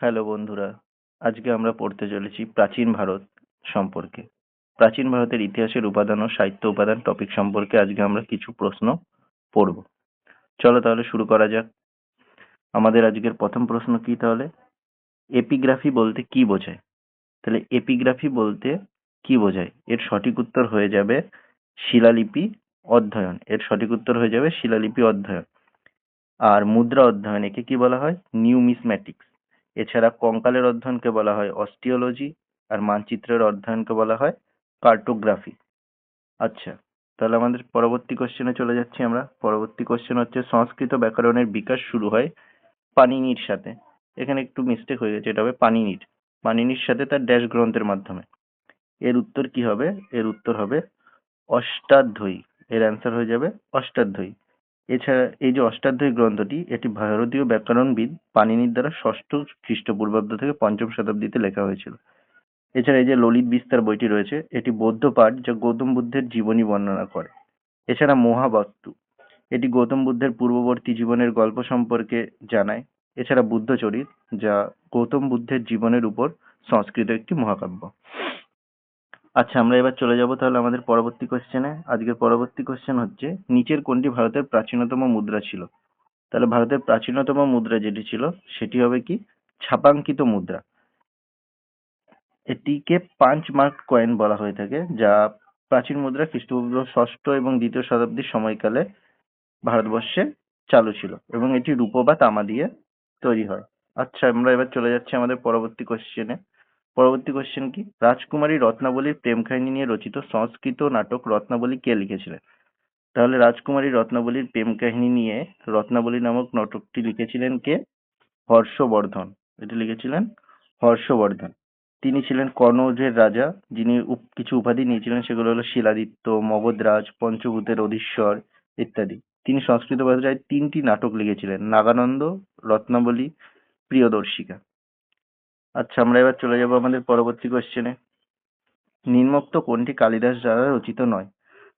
Hello বন্ধুরা, আজকে আমরা পড়তে চলেছি প্রাচীন ভারত সম্পর্কে। প্রাচীন ভারতের ইতিহাসের উপাদান ও সাহিত্য উপাদান টপিক সম্পর্কে আজকে আমরা কিছু প্রশ্ন পড়ব। চলো তাহলে শুরু করা যাক। আমাদের আজকের প্রথম প্রশ্ন কি তাহলে? এপিগ্রাফি বলতে কি বোঝায়? তাহলে এপিগ্রাফি বলতে কি বোঝায়? এর সঠিক উত্তর হয়ে যাবে শিলালিপি অধ্যয়ন। এর সঠিক উত্তর হয়ে যাবে শিলালিপি অধ্যয়ন। আর মুদ্রা অধ্যয়ন একে কি বলা হয়? নিউমিসম্যাটিক্স। এছাড়া কঙ্কালের অধ্যয়নকে বলা হয় অস্টিওলজি, আর মানচিত্রের অধ্যয়নকে বলা হয় কার্টোগ্রাফি। আচ্ছা, তাহলে আমাদের পরবর্তী কোশ্চেনে চলে যাচ্ছি আমরা। পরবর্তী কোশ্চেন হচ্ছে সংস্কৃত ব্যাকরণের বিকাশ শুরু হয় পাণিনির সাথে। এখানে একটু মিস্টেক হয়ে গেছে, এটা হবে পাণিনির। পাণিনির সাথে তার ড্যাশ গ্রন্থের মাধ্যমে। এর উত্তর কি হবে? এর উত্তর হবে অষ্টাধ্যায়ী। এর অ্যান্সার হয়ে যাবে অষ্টাধ্যায়ী। এছাড়া এই যে অষ্টাধ্যায়ী গ্রন্থটি, এটি ভারতীয় ব্যাকরণবিদ পাণিনির দ্বারা ষষ্ঠ খ্রিস্টপূর্বাব্দ থেকে পঞ্চম শতাব্দীতে লেখা হয়েছিল। এছাড়া এই যে ললিত বিস্তার বইটি রয়েছে, এটি বৌদ্ধ পাঠ যা গৌতম বুদ্ধের জীবনী বর্ণনা করে। এছাড়া মহাবাস্তু, এটি গৌতম বুদ্ধের পূর্ববর্তী জীবনের গল্প সম্পর্কে জানায়। এছাড়া বুদ্ধচরিত, যা গৌতম বুদ্ধের জীবনের উপর সংস্কৃত একটি মহাকাব্য। আচ্ছা, আমরা এবার চলে যাব তাহলে আমাদের পরবর্তী কোশ্চেনে। আজকের পরবর্তী কোশ্চেন হচ্ছে নিচের কোনটি ভারতের প্রাচীনতম মুদ্রা ছিল? তাহলে ভারতের প্রাচীনতম মুদ্রা যেটি ছিল সেটি হবে কি? ছাপাঙ্কিত মুদ্রা। এটিকে পাঞ্চ মার্ক কয়েন বলা হয়ে থাকে, যা প্রাচীন মুদ্রা খ্রিস্টপূর্ব ষষ্ঠ এবং দ্বিতীয় শতাব্দীর সময়কালে ভারতবর্ষে চালু ছিল এবং এটি রূপো বা তামা দিয়ে তৈরি হয়। আচ্ছা, আমরা এবার চলে যাচ্ছি আমাদের পরবর্তী কোশ্চেনে। পরবর্তী কোশ্চেন কি? রাজকুমারী রত্নাবলীর প্রেম কাহিনী নিয়ে রচিত সংস্কৃত নাটক রত্নাবলী কে লিখেছিলেন? তাহলে রাজকুমারী রত্নাবলীর প্রেম কাহিনী নিয়ে রত্নাবলী নামক নাটকটি লিখেছিলেন কে? হর্ষবর্ধন। এটি লিখেছিলেন হর্ষবর্ধন। তিনি ছিলেন কনৌজের রাজা, যিনি কিছু উপাধি নিয়েছিলেন, সেগুলো হলো শিলাদিত্য, মগধরাজ, পঞ্চভূতের অধীশ্বর ইত্যাদি। তিনি সংস্কৃত ভাষায় 3টি নাটক লিখেছিলেন: নাগানন্দ, রত্নাবলী, প্রিয়দর্শিকা। আচ্ছা, আমরা এবার চলে যাব আমাদের পরবর্তী কোশ্চেনে। নিম্নোক্ত কোনটি কালিদাস দ্বারা রচিত নয়?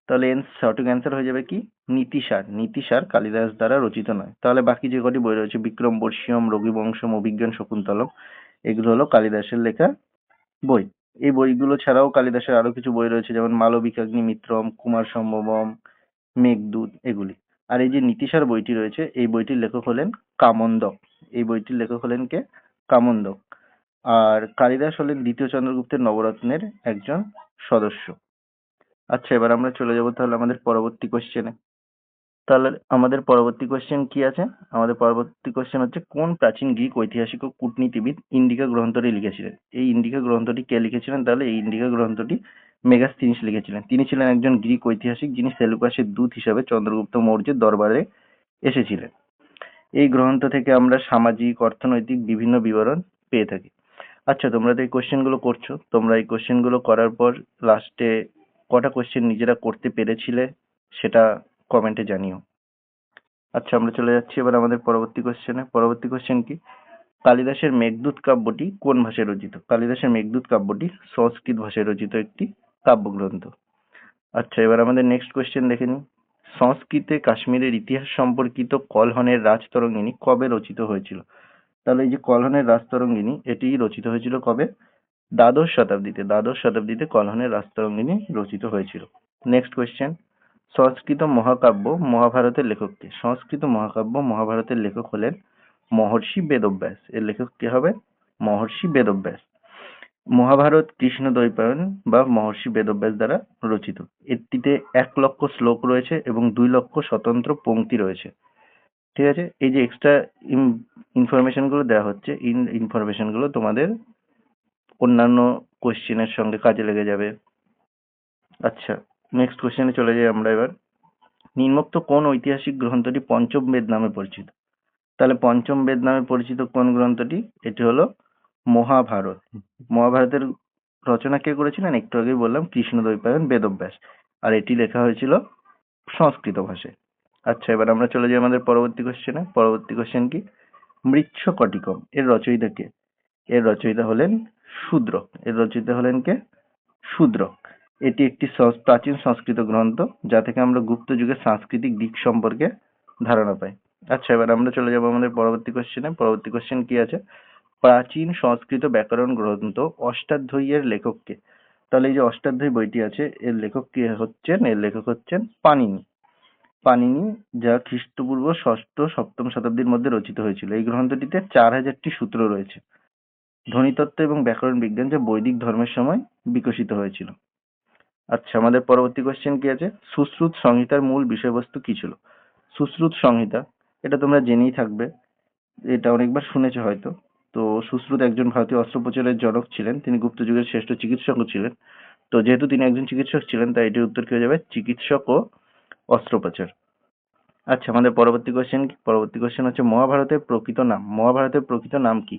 তাহলে এর সঠিক অ্যান্সার হয়ে যাবে কি? নীতিশার। নীতিশার কালিদাস দ্বারা রচিত নয়। তাহলে বাকি যে কটি বই রয়েছে, বিক্রম বর্ষীয়ম, রঘুবংশম, অভিজ্ঞান শকুন্তলম, এগুলো হলো কালিদাসের লেখা বই। এই বইগুলো ছাড়াও কালিদাসের আরো কিছু বই রয়েছে, যেমন মালবিকাগ্নিমিত্রম, কুমার সম্ভবম, মেঘদূত, এগুলি। আর এই যে নীতিশার বইটি রয়েছে, এই বইটির লেখক হলেন কামন্দক। এই বইটির লেখক হলেন কে? কামন্দক। আর কালিদাস হলেন দ্বিতীয় চন্দ্রগুপ্তের নবরত্নের একজন সদস্য। আচ্ছা, এবার আমরা চলে যাব তাহলে আমাদের পরবর্তী কোশ্চেনে। তাহলে আমাদের পরবর্তী কোশ্চেন কি আছে? আমাদের পরবর্তী কোশ্চেন হচ্ছে কোন প্রাচীন গ্রিক ঐতিহাসিক ও কূটনীতিবিদ ইন্ডিকা গ্রন্থটি লিখেছিলেন? এই ইন্ডিকা গ্রন্থটি কে লিখেছিলেন? তাহলে এই ইন্ডিকা গ্রন্থটি মেগাস্থিনিস লিখেছিলেন। তিনি ছিলেন একজন গ্রিক ঐতিহাসিক, যিনি সেলুকাসের দূত হিসাবে চন্দ্রগুপ্ত মৌর্যের দরবারে এসেছিলেন। এই গ্রন্থ থেকে আমরা সামাজিক, অর্থনৈতিক বিভিন্ন বিবরণ পেয়ে থাকি। আচ্ছা, তোমরা তো এই কোশ্চেনগুলো করছো, তোমরা এই কোশ্চেনগুলো করার পর লাস্টে কটা কোশ্চেন নিজেরা করতে পেরেছিলে সেটা কমেন্টে জানিও। আচ্ছা, আমরা চলে যাচ্ছি এবার আমাদের পরবর্তী কোশ্চেনে। পরবর্তী কোশ্চেন কি? কালিদাসের মেঘদূত কাব্যটি কোন ভাষায় রচিত? কালিদাসের মেঘদূত কাব্যটি সংস্কৃত ভাষায় রচিত একটি কাব্যগ্রন্থ। আচ্ছা, এবার আমাদের নেক্সট কোশ্চেন দেখে নিই। সংস্কৃতে কাশ্মীরের ইতিহাস সম্পর্কিত কলহনের রাজতরঙ্গিনী কবে রচিত হয়েছিল? তাহলে এই যে কলহনের রাজতরঙ্গিনী, এটি রচিত হয়েছিল কবে? দ্বাদশ শতাব্দীতে। দ্বাদশ শতাব্দীতে কলহনের রাজতরঙ্গিনী রচিত হয়েছিল। Next question. সংস্কৃত মহাকাব্য মহাভারতের লেখক কে? সংস্কৃত মহাকাব্য মহাভারতের লেখক হলেন মহর্ষি বেদব্যাস। এর লেখক কে হবে? মহর্ষি বেদব্যাস। মহাভারত কৃষ্ণদ্বৈপায়ন বা মহর্ষি বেদব্যাস দ্বারা রচিত। এটিতে 1,00,000 শ্লোক রয়েছে এবং 2,00,000 স্বতন্ত্র পংক্তি রয়েছে। ঠিক আছে? এই যে এক্সট্রা ইনফরমেশন গুলো দেওয়া হচ্ছে, ইনফরমেশন গুলো তোমাদের অন্যান্য কোশ্চেনের সঙ্গে কাজে লেগে যাবে। আচ্ছা, নেক্সট কোশ্চেনে চলে যাই আমরা এবার। নিম্নোক্ত কোন ঐতিহাসিক গ্রন্থটি পঞ্চম বেদ নামে পরিচিত? তাহলে পঞ্চম বেদ নামে পরিচিত কোন গ্রন্থটি? এটি হলো মহাভারত। মহাভারতের রচনা কে করেছিলেন? একটু আগেই বললাম, কৃষ্ণদ্বৈপায়ন বেদব্যাস। আর এটি লেখা হয়েছিল সংস্কৃত ভাষায়। আচ্ছা, এবার আমরা চলে যাই আমাদের পরবর্তী কোশ্চেনে। পরবর্তী কোশ্চেন কি? মৃচ্ছকটিকম এর রচয়িতা কে? এর রচয়িতা হলেন শূদ্রক। এর রচয়িতা হলেন কে? শূদ্রক। এটি একটি প্রাচীন সংস্কৃত গ্রন্থ, যা থেকে আমরা গুপ্ত যুগের সাংস্কৃতিক দিক সম্পর্কে ধারণা পাই। আচ্ছা, এবার আমরা চলে যাব আমাদের পরবর্তী কোশ্চেনে। পরবর্তী কোশ্চেন কি আছে? প্রাচীন সংস্কৃত ব্যাকরণ গ্রন্থ অষ্টাধ্যায়ীর লেখককে? তাহলে এই যে অষ্টাধ্যায়ী বইটি আছে এর লেখক কে হচ্ছেন? এর লেখক হচ্ছেন পাণিনি। পাণিনি, যা খ্রিস্টপূর্ব ষষ্ঠ সপ্তম শতাব্দীর মধ্যে রচিত হয়েছিল। এই গ্রন্থটিতে 4000টি সূত্র রয়েছে। ধ্বনিতত্ত্ব এবং ব্যাকরণ বিজ্ঞান যা বৈদিক ধর্মের সময় বিকশিত হয়েছিল। আচ্ছা, আমাদের পরবর্তী কোশ্চেন কি আছে? সুশ্রুত সংহিতার মূল বিষয়বস্তু কি ছিল? সুশ্রুত সংহিতা, এটা তোমরা জেনেই থাকবে, এটা অনেকবার শুনেছো হয়তো। তো সুশ্রুত একজন ভারতীয় অস্ত্রোপচারের জনক ছিলেন। তিনি গুপ্ত যুগের শ্রেষ্ঠ চিকিৎসকও ছিলেন। তো যেহেতু তিনি একজন চিকিৎসক ছিলেন, তাই এটির উত্তর কি হয়ে যাবে? চিকিৎসক ও অস্ত্রোপচার। আচ্ছা, আমাদের পরবর্তী কোশ্চেন কি? পরবর্তী কোশ্চেন হচ্ছে মহাভারতের প্রকৃত নাম। মহাভারতের প্রকৃত নাম কি?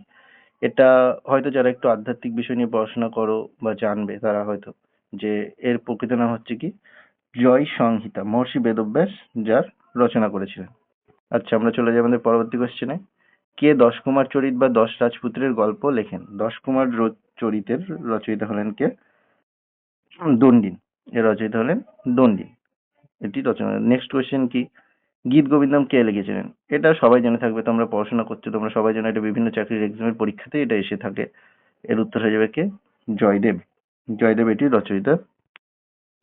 এটা হয়তো যারা একটু আধ্যাত্মিক বিষয় নিয়ে পড়াশোনা করো বা জানবে তারা হয়তো, যে এর প্রকৃত নাম হচ্ছে কি জয় সংহিতা। মহর্ষি বেদব্যাস যার রচনা করেছিলেন। আচ্ছা, আমরা চলে যাই আমাদের পরবর্তী কোশ্চেনে। কে দশ কুমার চরিত বা দশ রাজপুত্রের গল্প লেখেন? দশ কুমার চরিতের রচয়িতা হলেন কে? দণ্ডিন। এর রচয়িতা হলেন দণ্ডিন। এটি রচনা। নেক্সট কোশ্চেন কি? গীত গোবিন্দম কে লিখেছিলেন? এটা সবাই জেনে থাকবে, তোমরা পড়াশোনা করছো, তোমরা সবাই জানো, এটা বিভিন্ন চাকরির এক্সামের পরীক্ষাতে এটা এসে থাকে। এর উত্তর হয়ে যাবে কে? জয়দেব। জয়দেব এটির রচয়িতা।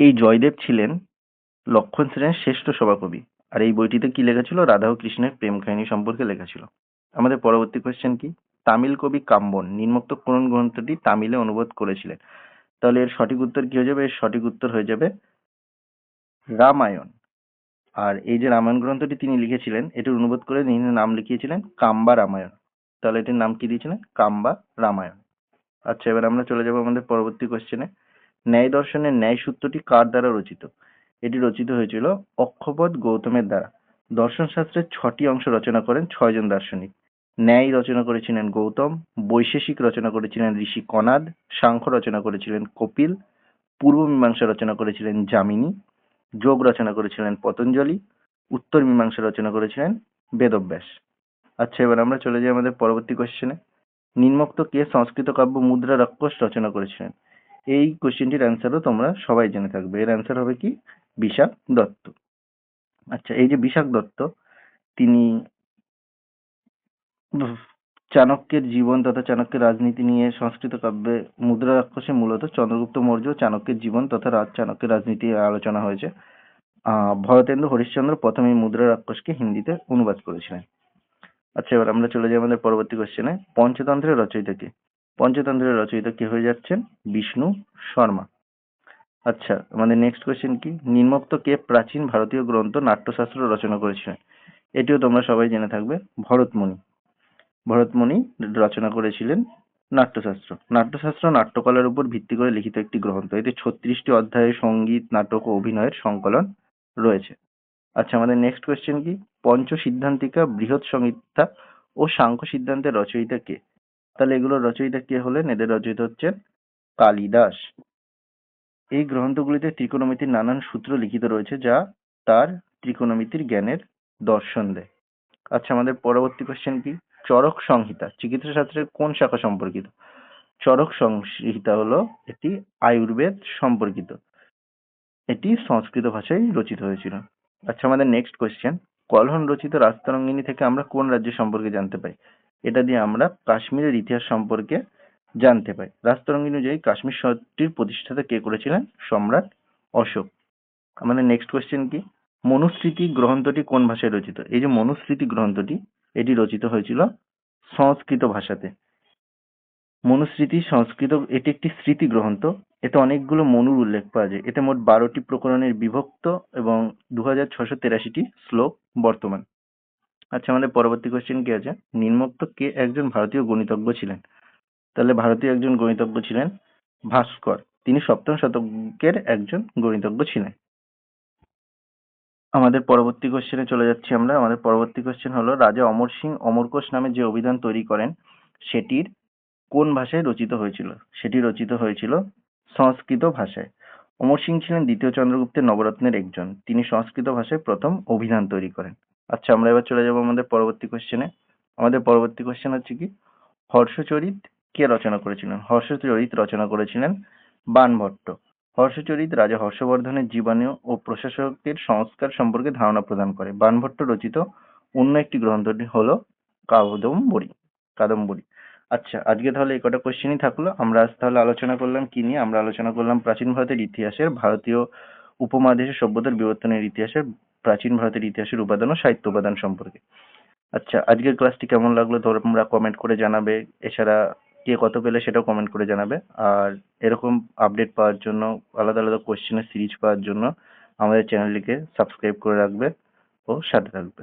এই জয়দেব ছিলেন লক্ষণ সেনের শ্রেষ্ঠ সভাকবি। আর এই বইটিতে কি লেখা ছিল? রাধা ও কৃষ্ণের প্রেম কাহিনী সম্পর্কে লেখা ছিল। আমাদের পরবর্তী কোশ্চেন কি? তামিল কবি কাম্বন নিম্নোক্ত কোন গ্রন্থটি তামিলে অনুবাদ করেছিলেন? তাহলে এর সঠিক উত্তর কি হয়ে যাবে? এর সঠিক উত্তর হয়ে যাবে রামায়ণ। আর এই যে রামায়ণ গ্রন্থটি তিনি লিখেছিলেন, এটির অনুবাদ করে তিনি নাম লিখিয়েছিলেন কাম্বা রামায়ণ। তাহলে এটির নাম কি দিয়েছিলেন? কাম্বা রামায়ণ। আচ্ছা, এবার আমরা চলে যাব আমাদের পরবর্তী কোশ্চেনে। ন্যায় দর্শনের ন্যায় সূত্রটি কার দ্বারা রচিত? এটি রচিত হয়েছিল অক্ষপদ গৌতমের দ্বারা। দর্শন শাস্ত্রের 6টি অংশ রচনা করেন 6জন দার্শনিক। ন্যায় রচনা করেছিলেন গৌতম, বৈশেষিক রচনা করেছিলেন ঋষি কনাদ, সাংখ্য রচনা করেছিলেন কপিল, পূর্ব মীমাংসা রচনা করেছিলেন যামিনী, যোগ রচনা করেছিলেন পতঞ্জলি, উত্তর মীমাংসা রচনা করেছিলেন বেদব্যাস। আচ্ছা, এবার আমরা চলে যাই আমাদের পরবর্তী কোশ্চেনে। নিম্নোক্ত কে সংস্কৃত কাব্য মুদ্রা রাক্ষস রচনা করেছিলেন? এই কোশ্চেনটির অ্যান্সারও তোমরা সবাই জেনে থাকবে। এর অ্যান্সার হবে কি? বিশাখ দত্ত। আচ্ছা, এই যে বিশাখ দত্ত, তিনি চাণক্যের জীবন তথা চাণক্যের রাজনীতি নিয়ে সংস্কৃত কাব্যে মুদ্রা রাক্ষসে মূলত চন্দ্রগুপ্ত মৌর্য চাণক্যের জীবন তথা চাণক্যের রাজনীতি আলোচনা হয়েছে। ভরতেন্দু হরিশ্চন্দ্র প্রথমে এই মুদ্রা রাক্ষসকে হিন্দিতে অনুবাদ করেছিলেন। আচ্ছা, এবার আমরা চলে যাই আমাদের পরবর্তী কোশ্চেনে। পঞ্চতন্ত্রের রচয়িতা কে? পঞ্চতন্ত্রের রচয়িতা কে হয়ে যাচ্ছেন? বিষ্ণু শর্মা। আচ্ছা, আমাদের নেক্সট কোশ্চেন কি? নিম্নোক্ত কে প্রাচীন ভারতীয় গ্রন্থ নাট্যশাস্ত্র রচনা করেছিলেন? এটিও তোমরা সবাই জেনে থাকবে, ভরতমুনি। ভরতমুনি রচনা করেছিলেন নাট্যশাস্ত্র। নাট্যশাস্ত্র নাট্যকলার উপর ভিত্তি করে লিখিত একটি গ্রন্থ। এতে 36টি অধ্যায়ে সঙ্গীত, নাটক ও অভিনয়ের সংকলন রয়েছে। আচ্ছা, আমাদের নেক্সট কোশ্চেন কি? পঞ্চ সিদ্ধান্তিকা, বৃহৎ সংহিতা ও সাংখ্য সিদ্ধান্তের রচয়িতা কে? তাহলে এগুলোর রচয়িতা কে হলেন? এদের রচয়িতা হচ্ছেন কালিদাস। এই গ্রন্থগুলিতে ত্রিকোণমিতির নানান সূত্র লিখিত রয়েছে, যা তার ত্রিকোণমিতির জ্ঞানের দর্শন দেয়। আচ্ছা, আমাদের পরবর্তী কোশ্চেন কি? চরক সংহিতা চিকিৎসা শাস্ত্রের কোন শাখা সম্পর্কিত? চরক সংহিতা হলো এটি আয়ুর্বেদ সম্পর্কিত। এটি সংস্কৃত ভাষায় রচিত হয়েছিল। আচ্ছা, আমাদের নেক্সট কোশ্চেন। কলহন রচিত রাজতরঙ্গিনী থেকে আমরা কোন রাজ্য সম্পর্কে জানতে পাই? এটা দিয়ে আমরা কাশ্মীরের ইতিহাস সম্পর্কে জানতে পাই। রাজতরঙ্গিনী অনুযায়ী কাশ্মীর শহরটির প্রতিষ্ঠাতা কে করেছিলেন? সম্রাট অশোক। আমাদের নেক্সট কোশ্চেন কি? মনুস্মৃতি গ্রন্থটি কোন ভাষায় রচিত? এই যে মনুস্মৃতি গ্রন্থটি, এটি রচিত হয়েছিল সংস্কৃত ভাষাতে। মনুস্মৃতি সংস্কৃত, এটি একটি স্মৃতি গ্রন্থ। এতে অনেকগুলো মনুর উল্লেখ পাওয়া যায়। এতে মোট 12টি প্রকরণের বিভক্ত এবং 2683টি শ্লোক বর্তমান। আচ্ছা, আমাদের পরবর্তী কোশ্চেন কি আছে? নিম্নোক্ত কে একজন ভারতীয় গণিতজ্ঞ ছিলেন? তাহলে ভারতীয় একজন গণিতজ্ঞ ছিলেন ভাস্কর। তিনি সপ্তম শতকের একজন গণিতজ্ঞ ছিলেন। আমাদের পরবর্তী কোশ্চেনে চলে যাচ্ছি আমরা। আমাদের পরবর্তী কোশ্চেন হলো রাজা অমর সিং অমরকোশ নামে যে অভিধান তৈরি করেন, সেটির কোন ভাষায় রচিত হয়েছিল? সেটি রচিত হয়েছিল সংস্কৃত ভাষায়। অমর সিং ছিলেন দ্বিতীয় চন্দ্রগুপ্তের নবরত্নের একজন। তিনি সংস্কৃত ভাষায় প্রথম অভিধান তৈরি করেন। আচ্ছা, আমরা এবার চলে যাব আমাদের পরবর্তী কোশ্চেনে। আমাদের পরবর্তী কোশ্চেন হচ্ছে কি? হর্ষচরিত কে রচনা করেছিলেন? হর্ষচরিত রচনা করেছিলেন বাণভট্ট। হর্ষচরিত রাজা হর্ষবর্ধনের জীবনী ও প্রশাসকের সংস্কার সম্পর্কে ধারণা প্রদান করে। বাণভট্ট রচিত অন্য একটি গ্রন্থটি হলো কাদম্বরী। কাদম্বরী। আচ্ছা, আজকে তাহলে এই কটা কোশ্চেনই থাকলো। আমরা আজ তাহলে আলোচনা করলাম কি নিয়ে? আমরা আলোচনা করলাম প্রাচীন ভারতের ইতিহাসের, ভারতীয় উপমহাদেশের সভ্যতার বিবর্তনের ইতিহাসের, প্রাচীন ভারতের ইতিহাসের উপাদান ও সাহিত্য উপাদান সম্পর্কে। আচ্ছা, আজকের ক্লাসটি কেমন লাগলো তোমরা কমেন্ট করে জানাবে। এছাড়া কে কত পেলে সেটাও কমেন্ট করে জানাবে। আর এরকম আপডেট পাওয়ার জন্য, আলাদা আলাদা কোশ্চেনের সিরিজ পাওয়ার জন্য আমাদের চ্যানেলটিকে সাবস্ক্রাইব করে রাখবে ও সাথে থাকবে।